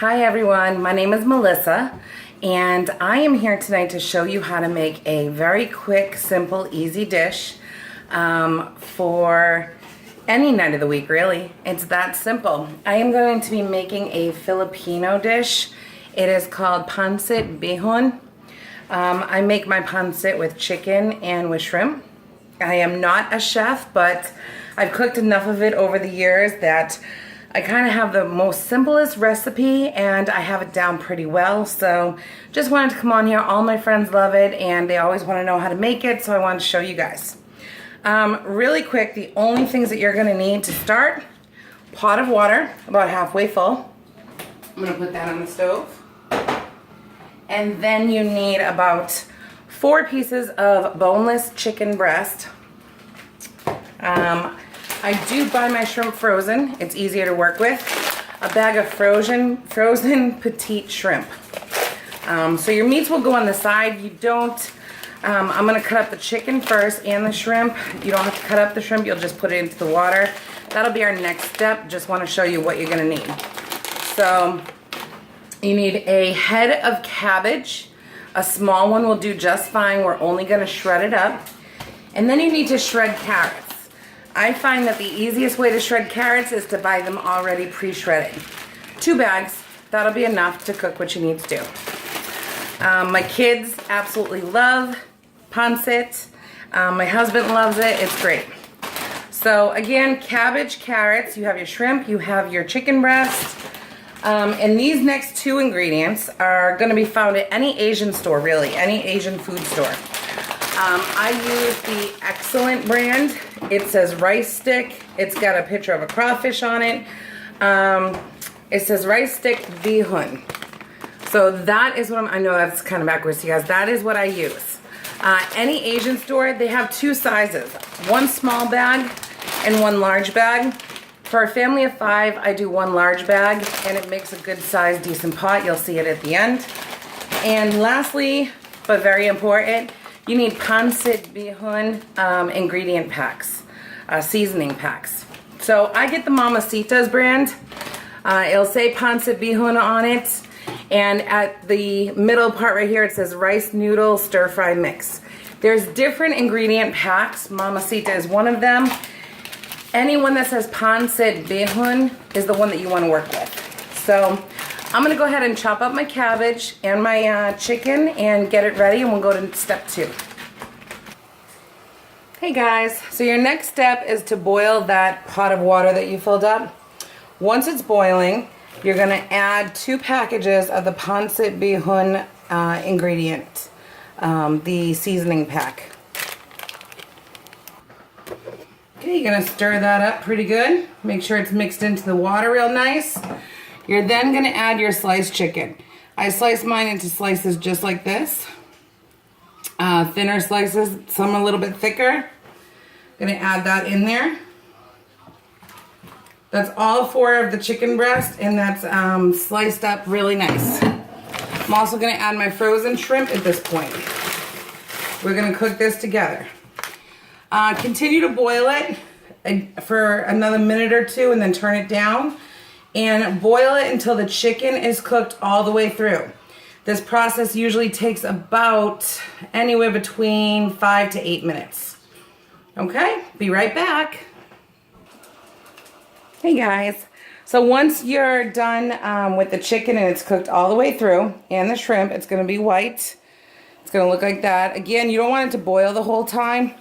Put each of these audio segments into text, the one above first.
Hi everyone, my name is Melissa and I am here tonight to show you how to make a very quick, simple, easy dish for any night of the week really. It's that simple. I am going to be making a Filipino dish. It is called pancit bihon. I make my pancit with chicken and with shrimp. I am not a chef, but I've cooked enough of it over the years that I kind of have the most simplest recipe and I have it down pretty well. So just wanted to come on here. All my friends love it and they always want to know how to make it, so I wanted to show you guys. Really quick, the only things that you're going to need to start: pot of water, about halfway full. I'm going to put that on the stove. And then you need about 4 pieces of boneless chicken breast. I do buy my shrimp frozen. It's easier to work with. A bag of frozen petite shrimp. So your meats will go on the side. You don't, I'm going to cut up the chicken first and the shrimp. You don't have to cut up the shrimp. You'll just put it into the water. That'll be our next step. Just want to show you what you're going to need. So you need a head of cabbage. A small one will do just fine. We're only going to shred it up. And then you need to shred carrots. I find that the easiest way to shred carrots is to buy them already pre-shredded. 2 bags, that'll be enough to cook what you need to do. My kids absolutely love pancit. My husband loves it, it's great. So again, cabbage, carrots, you have your shrimp, you have your chicken breast. And these next 2 ingredients are gonna be found at any Asian store, really, any Asian food store. I use the Excellent brand. It says rice stick. It's got a picture of a crawfish on it. It says rice stick bihon. So that is what I know that's kind of backwards to you guys. That is what I use. Any Asian store, they have 2 sizes. 1 small bag and 1 large bag. For a family of 5, I do 1 large bag and it makes a good size, decent pot. You'll see it at the end. And lastly, but very important, you need pancit bihon ingredient packs, seasoning packs. So I get the Mamacita's brand. It'll say pancit bihon on it. And at the middle part right here, it says rice noodle stir fry mix. There's different ingredient packs. Mamacita is one of them. Anyone that says pancit bihon is the one that you want to work with. So I'm going to go ahead and chop up my cabbage and my chicken and get it ready, and we'll go to step 2. Hey guys, so your next step is to boil that pot of water that you filled up. Once it's boiling, you're going to add 2 packages of the pancit bihon ingredient, the seasoning pack. Okay, you're going to stir that up pretty good. Make sure it's mixed into the water real nice. You're then going to add your sliced chicken. I slice mine into slices just like this. Thinner slices, some a little bit thicker. Going to add that in there. That's all 4 of the chicken breast, and that's sliced up really nice. I'm also going to add my frozen shrimp at this point. We're going to cook this together. Continue to boil it for another minute or 2 and then turn it down. And boil it until the chicken is cooked all the way through. This process usually takes about anywhere between 5 to 8 minutes. Okay, be right back. Hey guys, so once you're done with the chicken and it's cooked all the way through, and the shrimp, it's going to be white. It's going to look like that. Again, you don't want it to boil the whole time.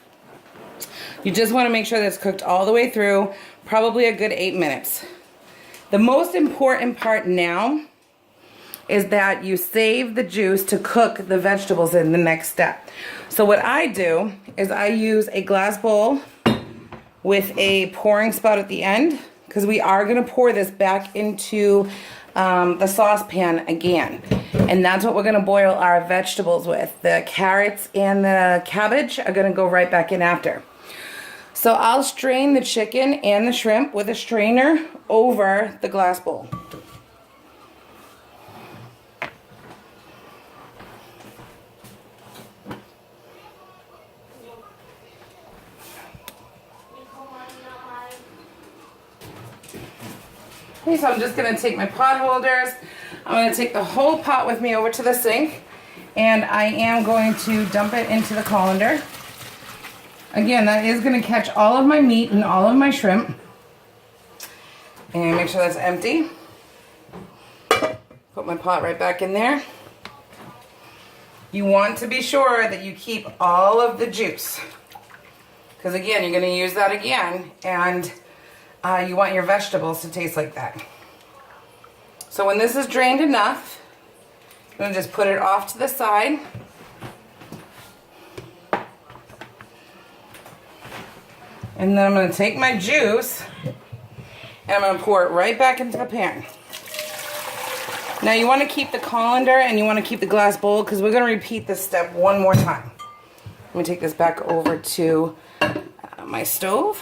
You just want to make sure that it's cooked all the way through, probably a good 8 minutes. The most important part now is that you save the juice to cook the vegetables in the next step. So what I do is I use a glass bowl with a pouring spout at the end, because we are going to pour this back into the saucepan again. And that's what we're going to boil our vegetables with. The carrots and the cabbage are going to go right back in after. So I'll strain the chicken and the shrimp with a strainer over the glass bowl. Okay, so I'm just going to take my pot holders. I'm going to take the whole pot with me over to the sink, and I am going to dump it into the colander. Again, that is going to catch all of my meat and all of my shrimp. And make sure that's empty. Put my pot right back in there. You want to be sure that you keep all of the juice. Because again, you're going to use that again, and you want your vegetables to taste like that. So when this is drained enough, I'm going to just put it off to the side. And then I'm going to take my juice and I'm going to pour it right back into the pan. Now you want to keep the colander and you want to keep the glass bowl because we're going to repeat this step one more time. Let me take this back over to my stove.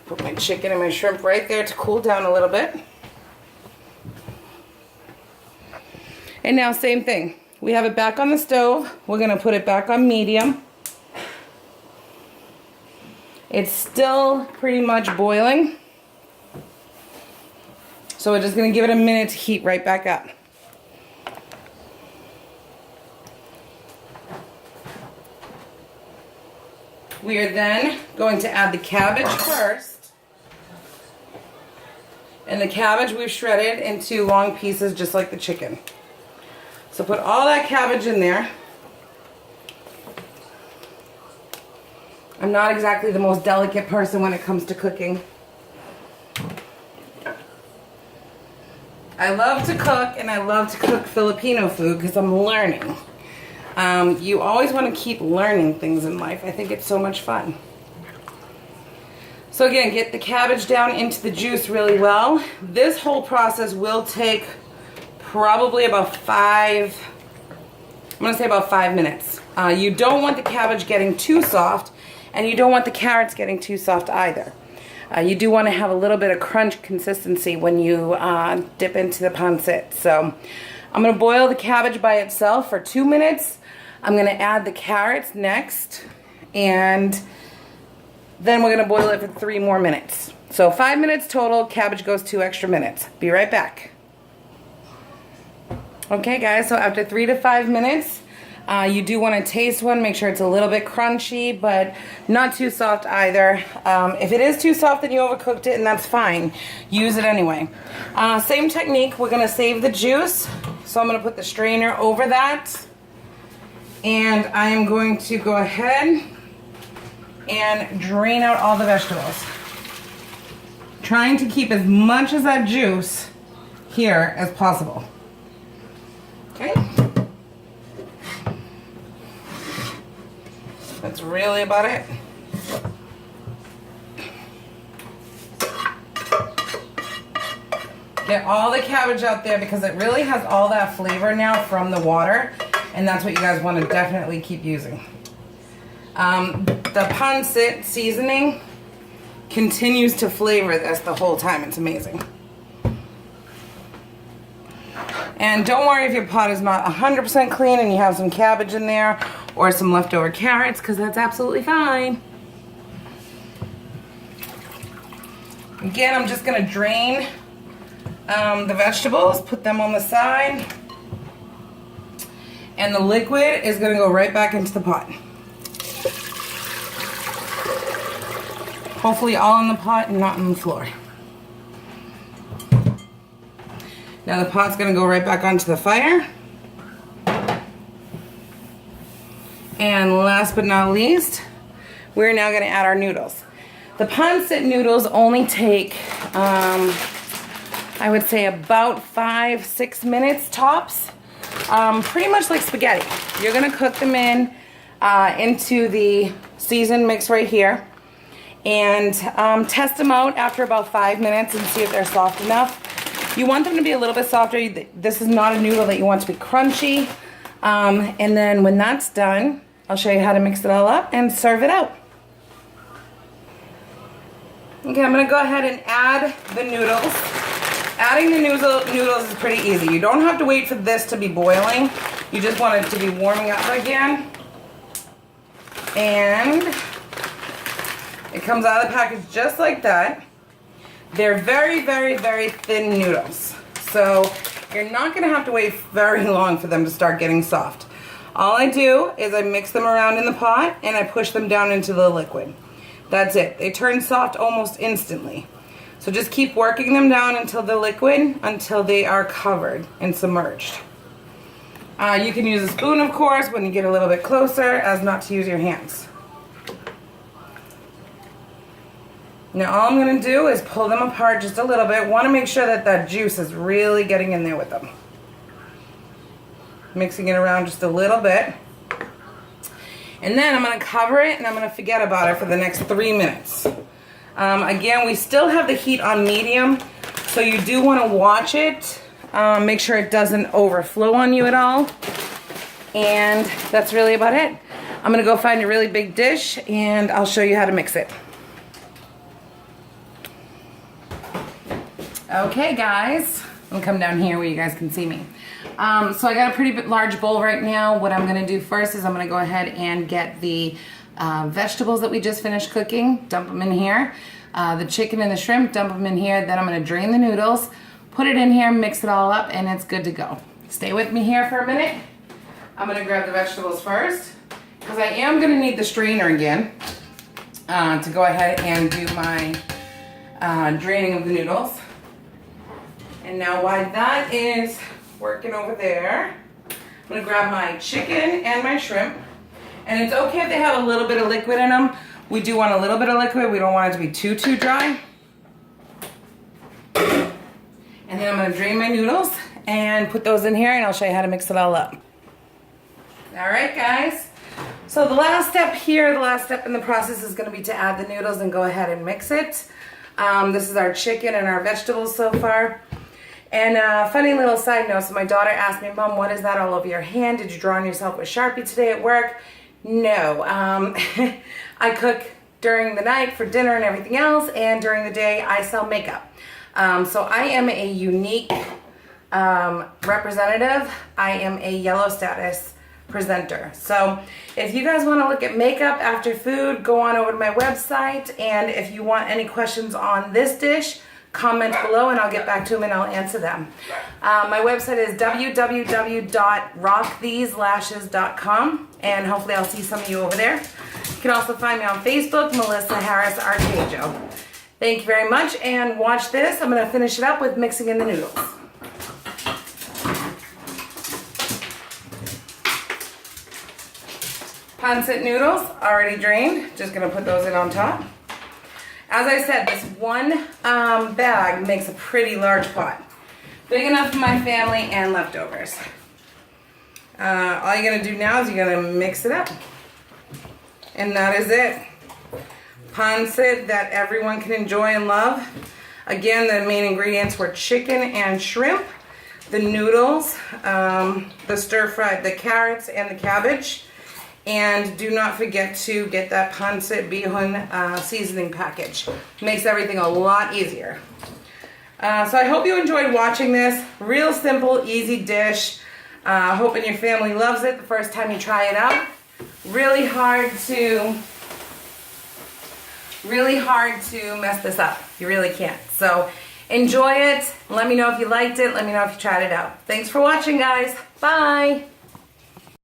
Put my chicken and my shrimp right there to cool down a little bit. And now same thing. We have it back on the stove. We're going to put it back on medium. It's still pretty much boiling. So we're just going to give it a minute to heat right back up. We are then going to add the cabbage first. And the cabbage we've shredded into long pieces just like the chicken. So put all that cabbage in there. I'm not exactly the most delicate person when it comes to cooking. I love to cook, and I love to cook Filipino food because I'm learning. You always want to keep learning things in life. I think it's so much fun. So again, get the cabbage down into the juice really well. This whole process will take probably about I'm going to say about 5 minutes. You don't want the cabbage getting too soft, and you don't want the carrots getting too soft either. You do want to have a little bit of crunch consistency when you dip into the pancit. So I'm going to boil the cabbage by itself for 2 minutes. I'm going to add the carrots next, and then we're going to boil it for 3 more minutes. So 5 minutes total, cabbage goes 2 extra minutes. Be right back. Okay guys, so after 3 to 5 minutes, you do want to taste one, make sure it's a little bit crunchy, but not too soft either. If it is too soft, then you overcooked it, and that's fine. Use it anyway. Same technique, we're going to save the juice. So I'm going to put the strainer over that. And I am going to go ahead and drain out all the vegetables. Trying to keep as much of that juice here as possible. Okay? That's really about it. Get all the cabbage out there because it really has all that flavor now from the water, and that's what you guys want to definitely keep using. The pancit seasoning continues to flavor this the whole time. It's amazing. And don't worry if your pot is not 100% clean and you have some cabbage in there or some leftover carrots, because that's absolutely fine. Again, I'm just going to drain the vegetables, put them on the side, and the liquid is going to go right back into the pot. Hopefully all in the pot and not on the floor. Now the pot's going to go right back onto the fire. And last but not least, we're now going to add our noodles. The pancit noodles only take, I would say about 5-6 minutes tops. Pretty much like spaghetti. You're going to cook them into the seasoned mix right here. And test them out after about 5 minutes and see if they're soft enough. You want them to be a little bit softer. This is not a noodle that you want to be crunchy. And then when that's done, I'll show you how to mix it all up and serve it out. Okay, I'm going to go ahead and add the noodles. Adding the noodles is pretty easy. You don't have to wait for this to be boiling. You just want it to be warming up again. And It comes out of the package just like that. They're very, very, very thin noodles. So you're not gonna have to wait very long for them to start getting soft. All I do is I mix them around in the pot and I push them down into the liquid. That's it. They turn soft almost instantly. So just keep working them down until the liquid, until they are covered and submerged. You can use a spoon, of course, when you get a little bit closer, as not to use your hands. Now all I'm going to do is pull them apart just a little bit. Want to make sure that that juice is really getting in there with them. Mixing it around just a little bit. And then I'm going to cover it and I'm going to forget about it for the next 3 minutes. Again, we still have the heat on medium, so you do want to watch it. Make sure it doesn't overflow on you at all. And that's really about it. I'm going to go find a really big dish and I'll show you how to mix it. Okay guys, I'm gonna come down here where you guys can see me. So I got a pretty large bowl right now. What I'm gonna do first is I'm gonna go ahead and get the vegetables that we just finished cooking, dump them in here. The chicken and the shrimp, dump them in here. Then I'm gonna drain the noodles, put it in here, mix it all up, and it's good to go. Stay with me here for a minute. I'm gonna grab the vegetables first, because I am gonna need the strainer again to go ahead and do my draining of the noodles. And now while that is working over there, I'm gonna grab my chicken and my shrimp. And it's okay if they have a little bit of liquid in them. We do want a little bit of liquid. We don't want it to be too dry. And then I'm gonna drain my noodles and put those in here and I'll show you how to mix it all up. All right, guys. So the last step here, the last step in the process is gonna be to add the noodles and go ahead and mix it. This is our chicken and our vegetables so far. And funny little side note, so my daughter asked me, Mom, what is that all over your hand? Did you draw on yourself with Sharpie today at work? No. I cook during the night for dinner and everything else, and during the day I sell makeup. So I am a unique representative. I am a yellow status presenter. So if you guys want to look at makeup after food, go on over to my website, and if you want any questions on this dish, comment below and I'll get back to them and I'll answer them. My website is www.rocktheselashes.com, and hopefully I'll see some of you over there. You can also find me on Facebook, Melissa Harris Arcajo. Thank you very much, and watch this. I'm going to finish it up with mixing in the noodles. Pancit noodles, already drained. Just going to put those in on top. As I said, this one bag makes a pretty large pot. Big enough for my family and leftovers. All you're gonna do now is you're gonna mix it up. And that is it. Pancit that everyone can enjoy and love. Again, the main ingredients were chicken and shrimp, the noodles, the stir-fried, the carrots and the cabbage. And do not forget to get that pancit bihon seasoning package. Makes everything a lot easier. So I hope you enjoyed watching this. Real simple, easy dish. Hoping your family loves it the first time you try it out. Really hard to mess this up. You really can't. So enjoy it. Let me know if you liked it. Let me know if you tried it out. Thanks for watching, guys. Bye.